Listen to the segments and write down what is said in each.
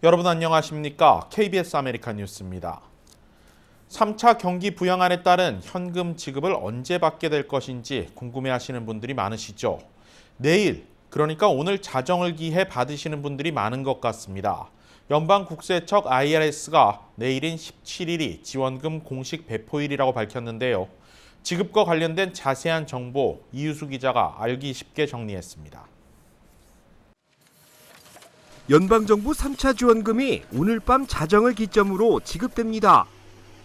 여러분 안녕하십니까? KBS 아메리칸 뉴스입니다. 3차 경기 부양안에 따른 현금 지급을 언제 받게 될 것인지 궁금해하시는 분들이 많으시죠? 내일, 그러니까 오늘 자정을 기해 받으시는 분들이 많은 것 같습니다. 연방국세청 IRS가 내일인 17일이 지원금 공식 배포일이라고 밝혔는데요. 지급과 관련된 자세한 정보 이유수 기자가 알기 쉽게 정리했습니다. 연방정부 3차 지원금이 오늘 밤 자정을 기점으로 지급됩니다.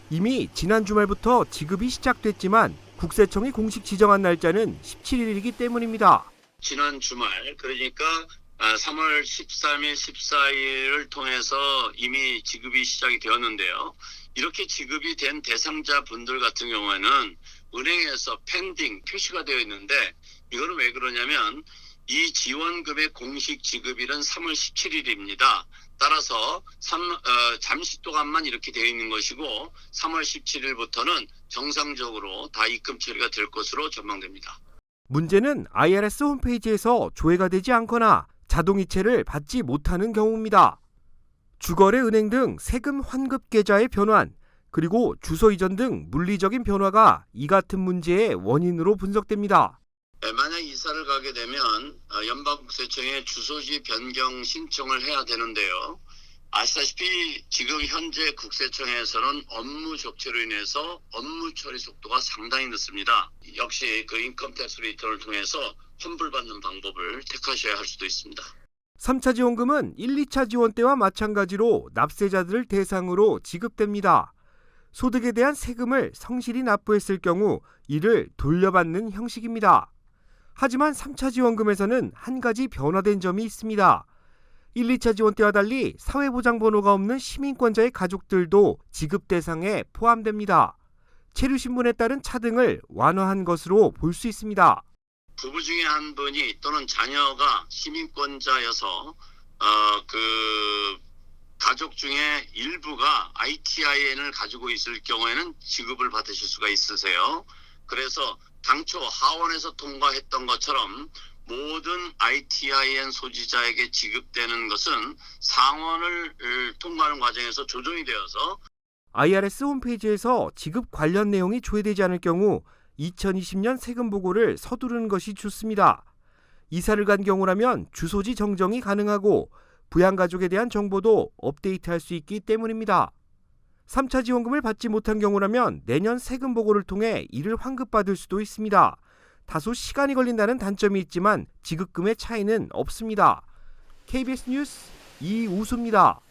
이미 지난 주말부터 지급이 시작됐지만 국세청이 공식 지정한 날짜는 17일이기 때문입니다. 지난 주말, 그러니까 3월 13일, 14일을 통해서 이미 지급이 시작이 되었는데요. 이렇게 지급이 된 대상자 분들 같은 경우에는 은행에서 펜딩 표시가 되어 있는데, 이거는 왜 그러냐면 이 지원금의 공식 지급일은 3월 17일입니다. 따라서 잠시 동안만 이렇게 되어 있는 것이고 3월 17일부터는 정상적으로 다 입금 처리가 될 것으로 전망됩니다. 문제는 IRS 홈페이지에서 조회가 되지 않거나 자동이체를 받지 못하는 경우입니다. 주거래 은행 등 세금 환급 계좌의 변환, 그리고 주소 이전 등 물리적인 변화가 이 같은 문제의 원인으로 분석됩니다. 만약 이사를 가게 되면 연방국세청에 주소지 변경 신청을 해야 되는데요. 아시다시피 지금 현재 국세청에서는 업무 적체로 인해서 업무 처리 속도가 상당히 늦습니다. 역시 그 인컴택스 리턴을 통해서 환불받는 방법을 택하셔야 할 수도 있습니다. 3차 지원금은 1, 2차 지원 때와 마찬가지로 납세자들을 대상으로 지급됩니다. 소득에 대한 세금을 성실히 납부했을 경우 이를 돌려받는 형식입니다. 하지만 3차 지원금에서는 한 가지 변화된 점이 있습니다. 1, 2차 지원 때와 달리 사회보장번호가 없는 시민권자의 가족들도 지급 대상에 포함됩니다. 체류 신분에 따른 차등을 완화한 것으로 볼 수 있습니다. 부부 중에 한 분이 또는 자녀가 시민권자여서 가족 중에 일부가 ITIN을 가지고 있을 경우에는 지급을 받으실 수가 있으세요. 그래서 당초 하원에서 통과했던 것처럼 모든 ITIN 소지자에게 지급되는 것은 상원을 통과하는 과정에서 조정이 되어서 IRS 홈페이지에서 지급 관련 내용이 조회되지 않을 경우 2020년 세금 보고를 서두르는 것이 좋습니다. 이사를 간 경우라면 주소지 정정이 가능하고 부양가족에 대한 정보도 업데이트할 수 있기 때문입니다. 3차 지원금을 받지 못한 경우라면 내년 세금 보고를 통해 이를 환급받을 수도 있습니다. 다소 시간이 걸린다는 단점이 있지만 지급금의 차이는 없습니다. KBS 뉴스 이우수입니다.